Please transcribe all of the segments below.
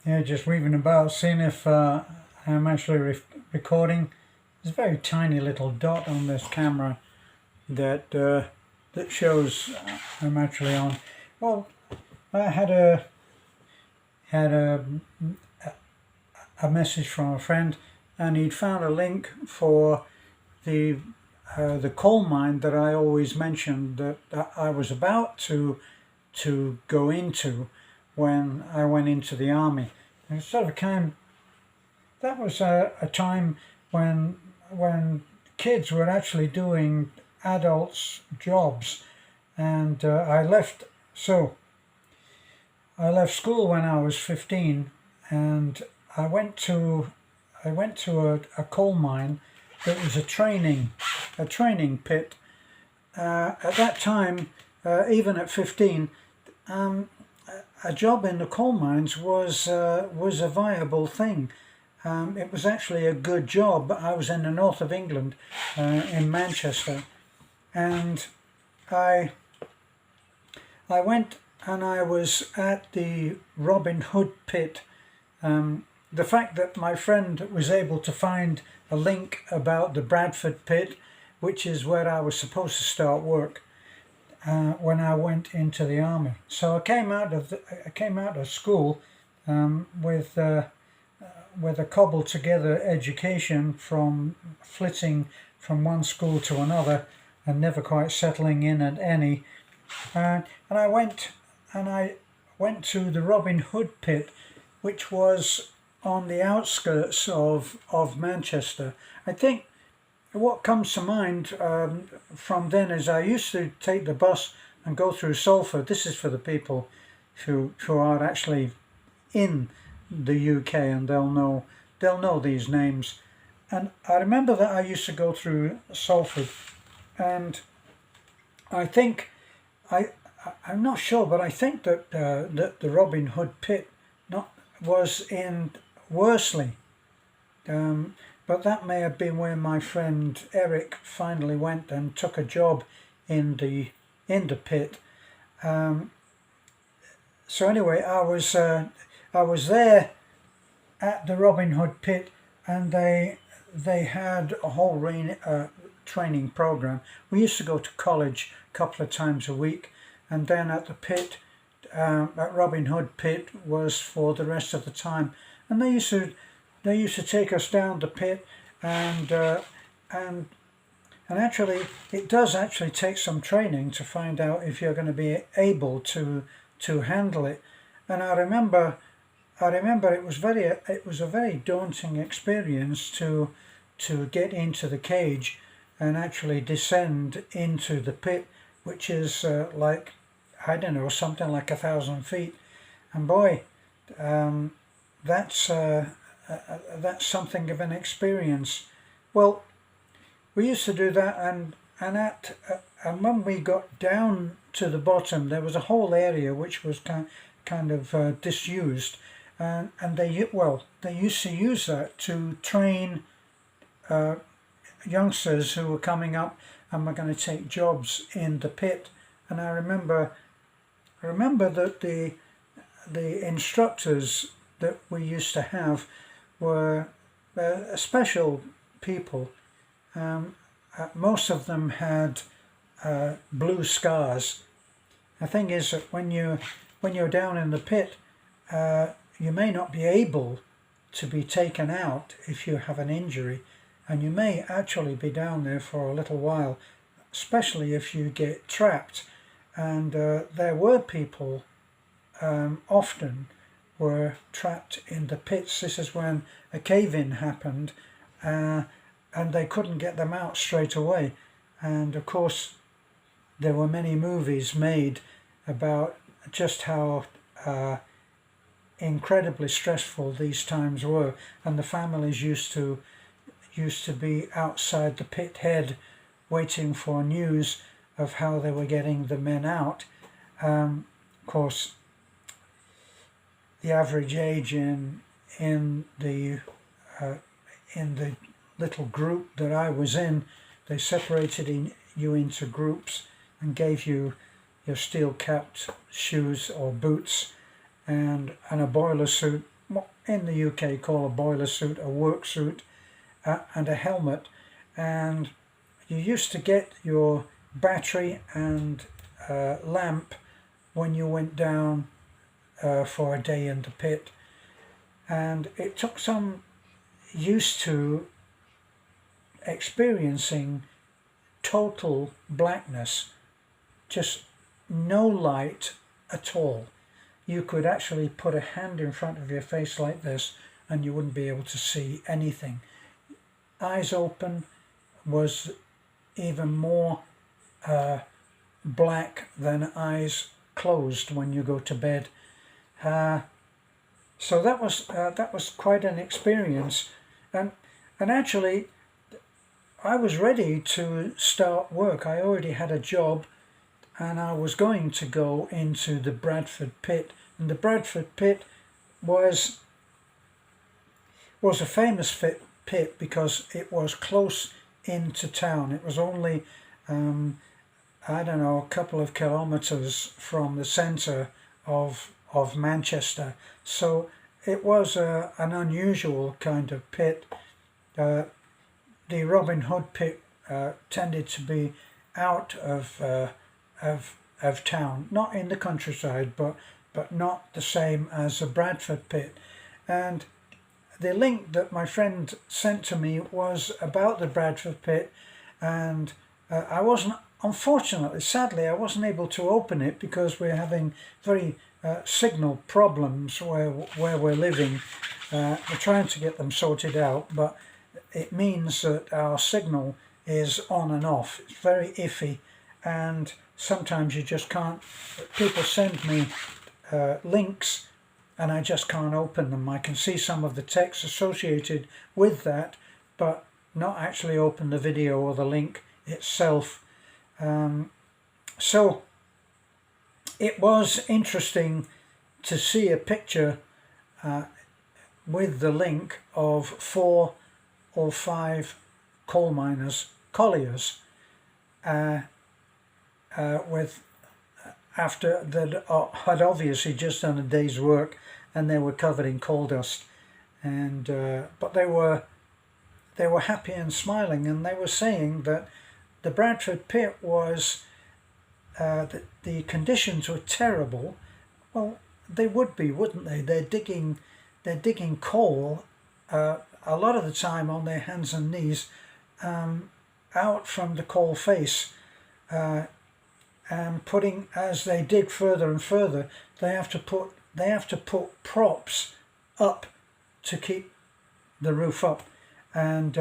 Yeah, just weaving about, seeing if I'm actually recording. There's a very tiny little dot on this camera that that shows I'm actually on. Well, I had a message from a friend, and he'd found a link for the the coal mine that I always mentioned that I was about to go into when I went into the army. And it sort of came. That was a time when kids were actually doing adults' jobs, and I left. So I left school when I was 15, and I went to a coal mine that was a training pit. At that time, even at 15, um, a job in the coal mines was a viable thing. It was actually a good job. I was in the north of England, in Manchester, and I I went and I was at the Robin Hood pit. The fact that my friend was able to find a link about the Bradford pit, which is where I was supposed to start work when I went into the army. So I came out of school with a cobbled together education from flitting from one school to another and never quite settling in at any. And I went to the Robin Hood pit, which was on the outskirts of Manchester. I think what comes to mind from then is I used to take the bus and go through Salford. This is for the people who are actually in the UK, and they'll know these names. And I remember that I used to go through Salford, and I think I I'm not sure, but I think that the Robin Hood pit not was in Worsley. But that may have been where my friend Eric finally went and took a job in the pit. Um, so anyway, I was there at the Robin Hood pit, and they had a whole training program. We used to go to college a couple of times a week, and then at the pit, at Robin Hood pit, was for the rest of the time. And they used to take us down the pit, and and and actually, it does actually take some training to find out if you're going to be able to handle it. And I remember it was a very daunting experience to get into the cage and actually descend into the pit, which is like, I don't know, something like 1,000 feet. And boy, um, that's that's something of an experience. Well, we used to do that, and when we got down to the bottom, there was a whole area which was kind of disused, and they used to use that to train uh, youngsters who were coming up and were going to take jobs in the pit. And I remember that the instructors that we used to have were special people. Most of them had blue scars. The thing is that when you're down in the pit, you may not be able to be taken out if you have an injury, and you may actually be down there for a little while, especially if you get trapped. And there were people often were trapped in the pits. This is when a cave-in happened, and they couldn't get them out straight away. And of course, there were many movies made about just how incredibly stressful these times were, and the families used to be outside the pit head waiting for news of how they were getting the men out. Of course, the average age in the uh, in the little group that I was in, they separated you into groups and gave you your steel-capped shoes or boots and a boiler suit. in the UK call a boiler suit, a work suit, and a helmet. And you used to get your battery and lamp when you went down for a day in the pit. And it took some used to experiencing total blackness, just no light at all. You could actually put a hand in front of your face like this and you wouldn't be able to see anything. Eyes open was even more black than eyes closed when you go to bed. So that was quite an experience, and actually I was ready to start work. I already had a job, and I was going to go into the Bradford pit. And the Bradford pit was a famous pit because it was close into town. It was only I don't know, a couple of kilometres from the centre of Manchester. So it was an unusual kind of pit. The Robin Hood pit tended to be out of town, not in the countryside, but not the same as a Bradford pit. And the link that my friend sent to me was about the Bradford pit, and I wasn't, unfortunately, sadly, I wasn't able to open it because we're having very signal problems where we're living. We're trying to get them sorted out, but it means that our signal is on and off. It's very iffy, and sometimes you just can't. People send me links and I just can't open them. I can see some of the text associated with that, but not actually open the video or the link itself. So it was interesting to see a picture with the link of 4 or 5 coal miners, colliers, with after that had obviously just done a day's work, and they were covered in coal dust, and but they were happy and smiling, and they were saying that the Bradford pit was the conditions were terrible. Well, they would be, wouldn't they? They're digging coal a lot of the time on their hands and knees out from the coal face, and putting, as they dig further and further, they have to put props up to keep the roof up, and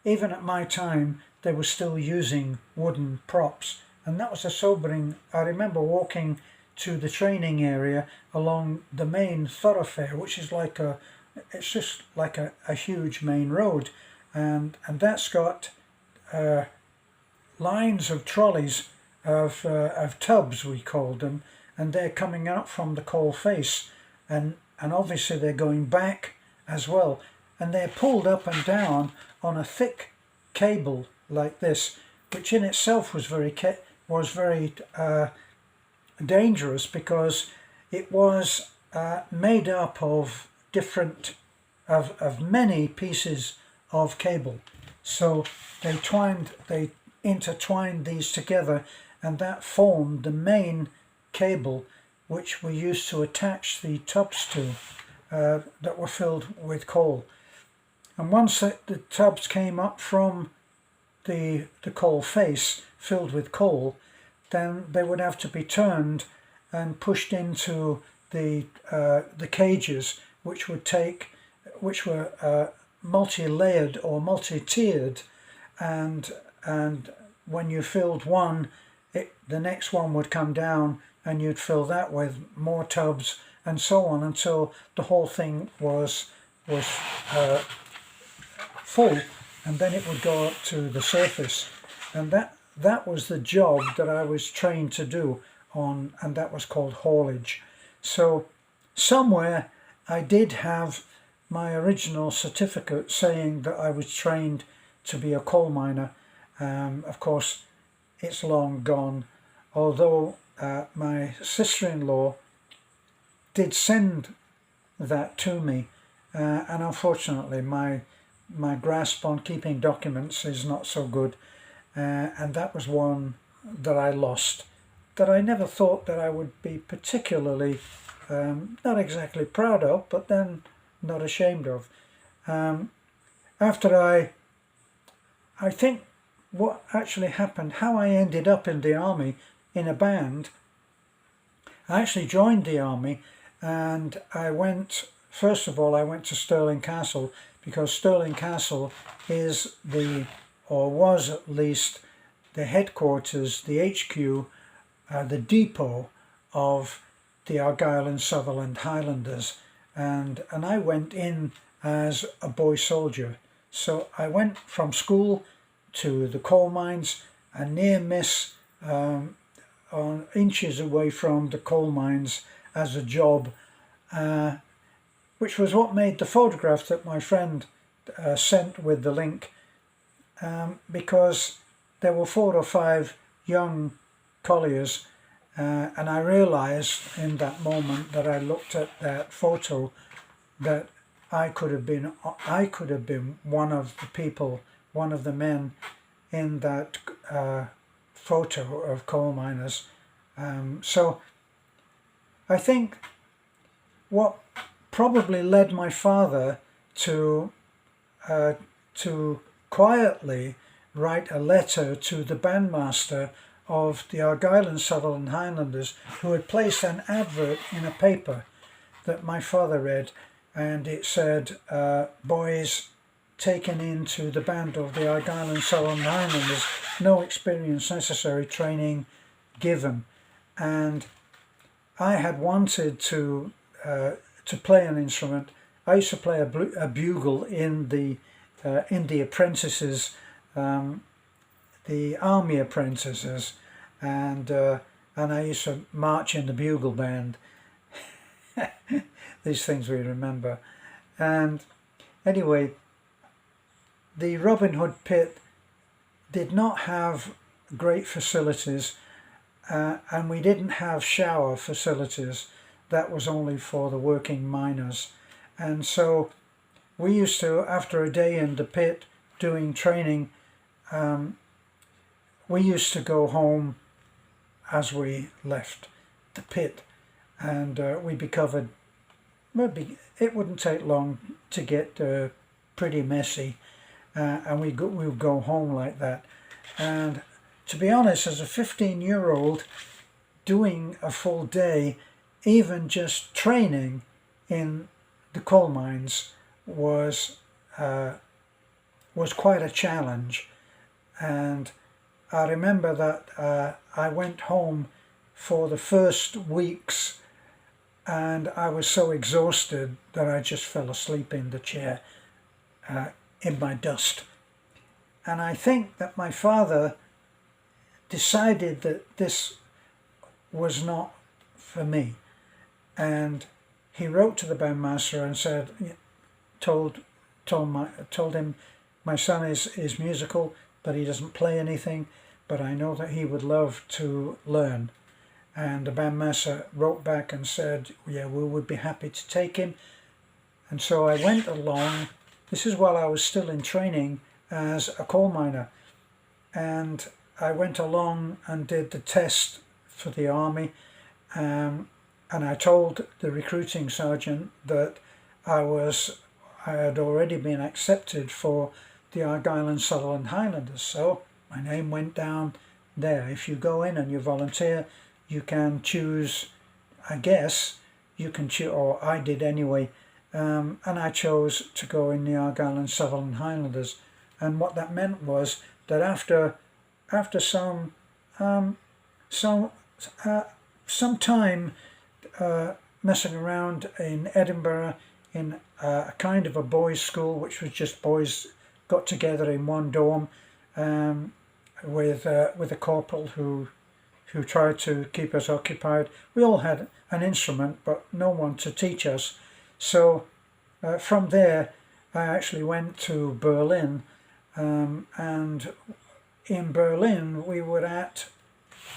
even at my time they were still using wooden props, and that was a sobering. I remember walking to the training area along the main thoroughfare, which is it's just like a huge main road, and that's got lines of trolleys of tubs, we called them, and they're coming out from the coal face, and obviously they're going back as well, and they're pulled up and down on a thick cable like this, which in itself was very dangerous, because it was made up of many pieces of cable. So they intertwined these together, and that formed the main cable which we used to attach the tubs to that were filled with coal. And once the tubs came up from the coal face filled with coal, then they would have to be turned and pushed into the cages, which were multi-layered or multi-tiered, and when you filled one, the next one would come down, and you'd fill that with more tubs, and so on until the whole thing was full, and then it would go up to the surface. And that was the job that I was trained to do on, and that was called haulage. So somewhere I did have my original certificate saying that I was trained to be a coal miner. Of course, it's long gone, although my sister-in-law did send that to me, and unfortunately my grasp on keeping documents is not so good, and that was one that I lost, that I never thought that I would be particularly, not exactly proud of, but then not ashamed of. After I think what actually happened, how I ended up in the army in a band, I actually joined the army, and first of all, I went to Stirling Castle, because Stirling Castle is or was at least, the headquarters, the HQ, the depot of the Argyll and Sutherland Highlanders, and I went in as a boy soldier. So I went from school to the coal mines, a near miss, on inches away from the coal mines as a job, which was what made the photograph that my friend sent with the link, because there were 4 or 5 young colliers, and I realised in that moment that I looked at that photo that I could have been one of the people, one of the men in that photo of coal miners. So I think what probably led my father to quietly write a letter to the bandmaster of the Argyll and Sutherland Highlanders, who had placed an advert in a paper that my father read, and it said, boys taken into the band of the Argyll and Sutherland Highlanders, no experience necessary, training given. And I had wanted to play an instrument. I used to play a bugle in the apprentices, the army apprentices, and I used to march in the bugle band. These things we remember. And anyway, the Robin Hood pit did not have great facilities, and we didn't have shower facilities. That was only for the working miners. And so we used to, after a day in the pit doing training, we used to go home as we left the pit, and we'd be covered. It wouldn't take long to get pretty messy, and we would go home like that. And to be honest, as a 15-year-old doing a full day, even just training in the coal mines was quite a challenge. And I remember that I went home for the first weeks, and I was so exhausted that I just fell asleep in the chair in my dust. And I think that my father decided that this was not for me, and he wrote to the bandmaster and said, told him, my son is musical, but he doesn't play anything, but I know that he would love to learn. And the bandmaster wrote back and said, yeah, we would be happy to take him. And so I went along. This is while I was still in training as a coal miner, and I went along and did the test for the army, and I told the recruiting sergeant that I had already been accepted for the Argyll and Sutherland Highlanders. So my name went down there. If you go in and you volunteer, you can choose, I guess, you can choose, or I did anyway, and I chose to go in the Argyll and Sutherland Highlanders. And what that meant was that after some time messing around in Edinburgh in a kind of a boys' school, which was just boys got together in one dorm, with a corporal who tried to keep us occupied. We all had an instrument, but no one to teach us. So from there, I actually went to Berlin, and in Berlin we were at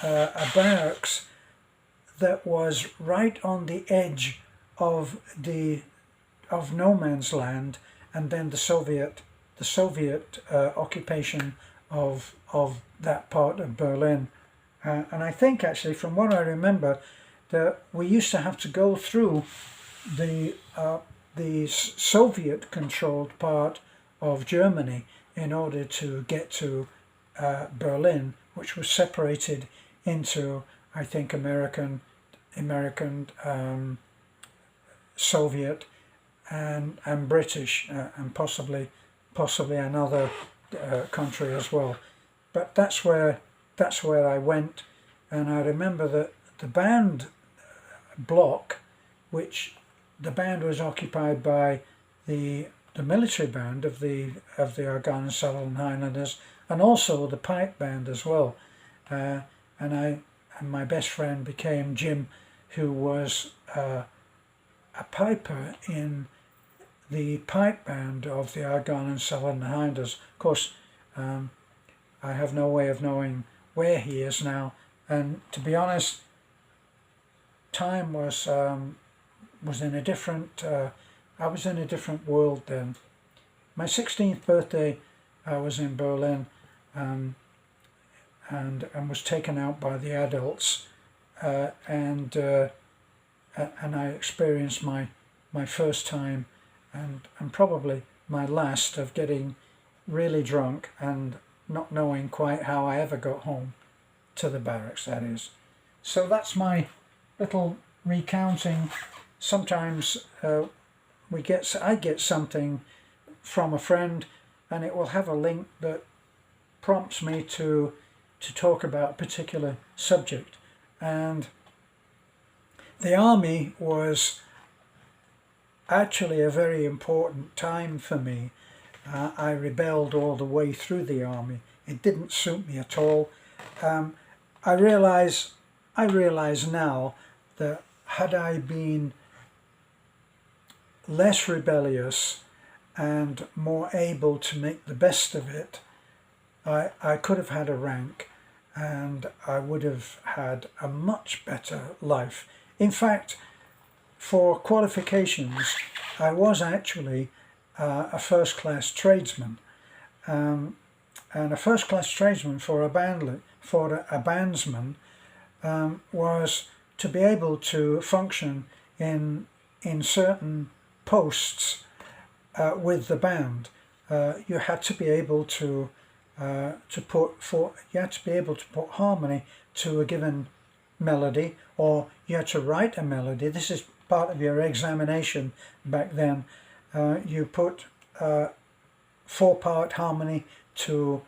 a barracks that was right on the edge of the of no man's land, and then the Soviet occupation of that part of Berlin. And I think actually, from what I remember, that we used to have to go through the Soviet-controlled part of Germany in order to get to Berlin, which was separated into, I think, American, Soviet, and British, and possibly another country as well. But that's where I went, and I remember that the band block, which the band was occupied by the military band of the Argyle and Sutherland Highlanders, and also the pipe band as well. And my best friend became Jim, who was a piper in the pipe band of the Argyle and Sutherland Highlanders. Of course, I have no way of knowing where he is now, and to be honest, time was in a different. I was in a different world then. My 16th birthday, I was in Berlin, and was taken out by the adults, and I experienced my first time, and probably my last, of getting really drunk and not knowing quite how I ever got home to the barracks, that is. So that's my little recounting. Sometimes I get something from a friend, and it will have a link that prompts me to talk about a particular subject. And the army was actually a very important time for me. I rebelled all the way through the army. It didn't suit me at all. I realize now that had I been less rebellious and more able to make the best of it, I could have had a rank, and I would have had a much better life. In fact, for qualifications, I was actually a first-class tradesman, and a first-class tradesman for a bandsman was to be able to function in certain posts with the band. You had to be able to put harmony to a given melody, or you had to write a melody. This is part of your examination back then. You put 4-part harmony to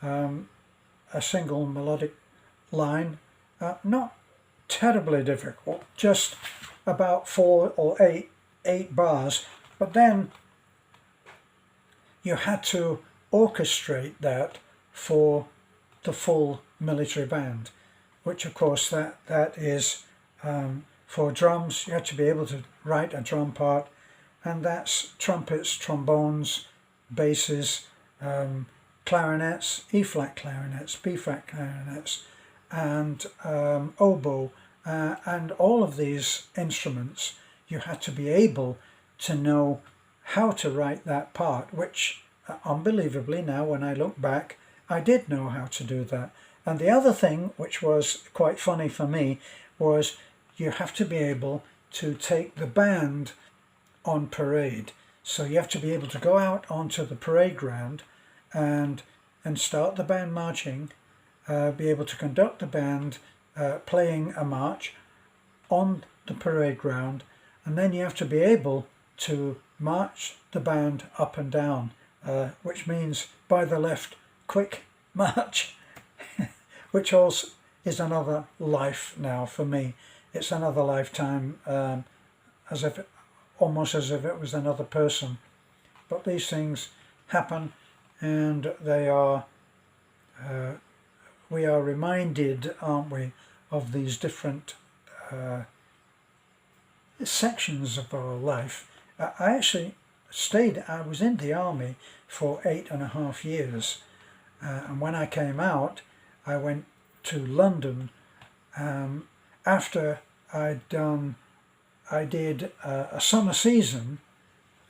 a single melodic line. Not terribly difficult, just about 4 or 8 bars, but then you had to orchestrate that for the full military band, which of course that is for drums. You had to be able to write a drum part, and that's trumpets, trombones, basses, clarinets, E-flat clarinets, B-flat clarinets, and oboe, and all of these instruments. You had to be able to know how to write that part, which unbelievably now when I look back, I did know how to do that. And the other thing, which was quite funny for me, was you have to be able to take the band on parade. So you have to be able to go out onto the parade ground and start the band marching, be able to conduct the band playing a march on the parade ground, and then you have to be able to march the band up and down, which means by the left, quick march, which also is another life now for me. It's another lifetime, almost as if it was another person. But these things happen, and they are. We are reminded, aren't we, of these different sections of our life. I actually I was in the army for 8.5 years, and when I came out, I went to London. After I did a summer season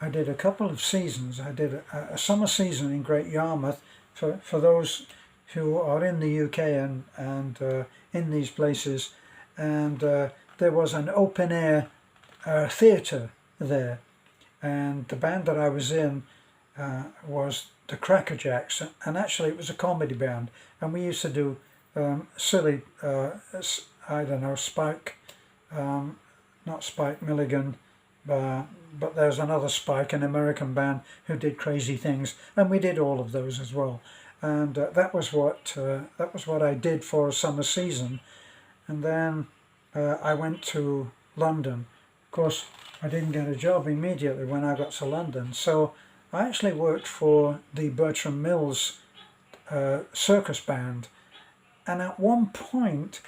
I did a couple of seasons. I did a summer season in Great Yarmouth for those who are in the UK and in these places, and there was an open air theatre there, and the band that I was in was the Crackerjacks, and actually it was a comedy band, and we used to do silly, I don't know, Spike, not Spike Milligan, but there's another Spike, an American band who did crazy things, and we did all of those as well. And that was what I did for a summer season, and then I went to London. Of course, I didn't get a job immediately when I got to London, so I actually worked for the Bertram Mills circus band, and at one point,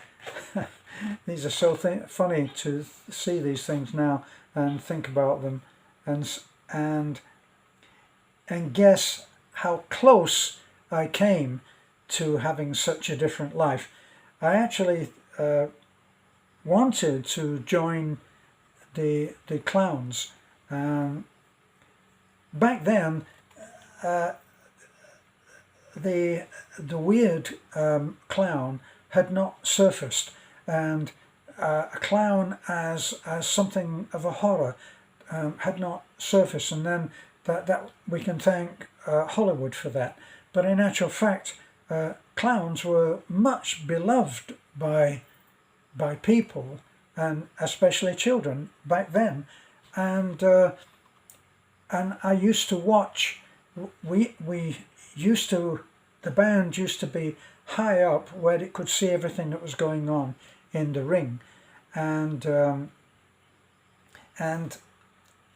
these are so funny to see these things now and think about them, and guess how close I came to having such a different life. I actually wanted to join the clowns. Back then, the weird clown had not surfaced, and a clown as something of a horror had not surfaced, and then that we can thank Hollywood for that. But in actual fact, clowns were much beloved by people, and especially children back then, and I used to watch. We used to, the band used to be high up where it could see everything that was going on in the ring, and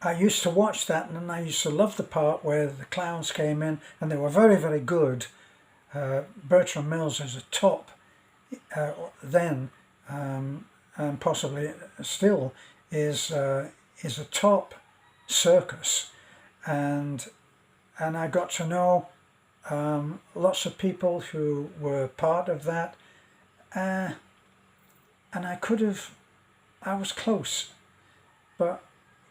I used to watch that, and I used to love the part where the clowns came in, and they were very, very good. Bertram Mills is a top then, and possibly still is a top circus, and I got to know lots of people who were part of that, and I was close, but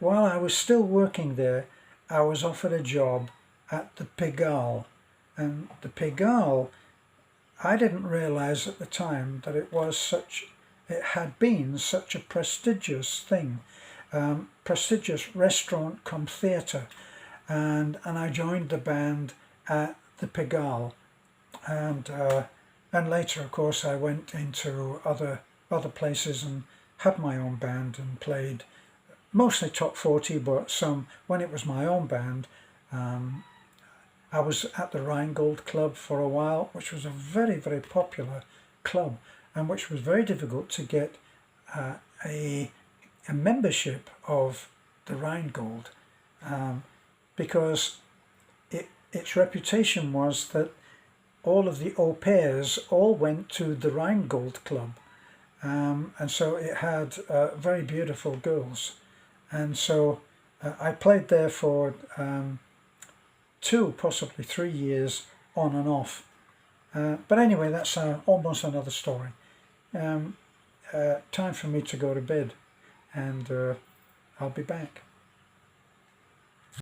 while I was still working there, I was offered a job at the Pigalle, and the Pigalle, I didn't realize at the time that it had been such a prestigious thing, prestigious restaurant come theatre, and I joined the band at the Pigalle, and later, of course, I went into other places and had my own band and played mostly top 40, but some, when it was my own band, I was at the Rheingold Club for a while, which was a very, very popular club, and which was very difficult to get a membership of the Rheingold, because its reputation was that all of the au pairs all went to the Rheingold Club, and so it had very beautiful girls. And so I played there for 2, possibly 3 years on and off. But anyway, that's almost another story. Time for me to go to bed, and I'll be back.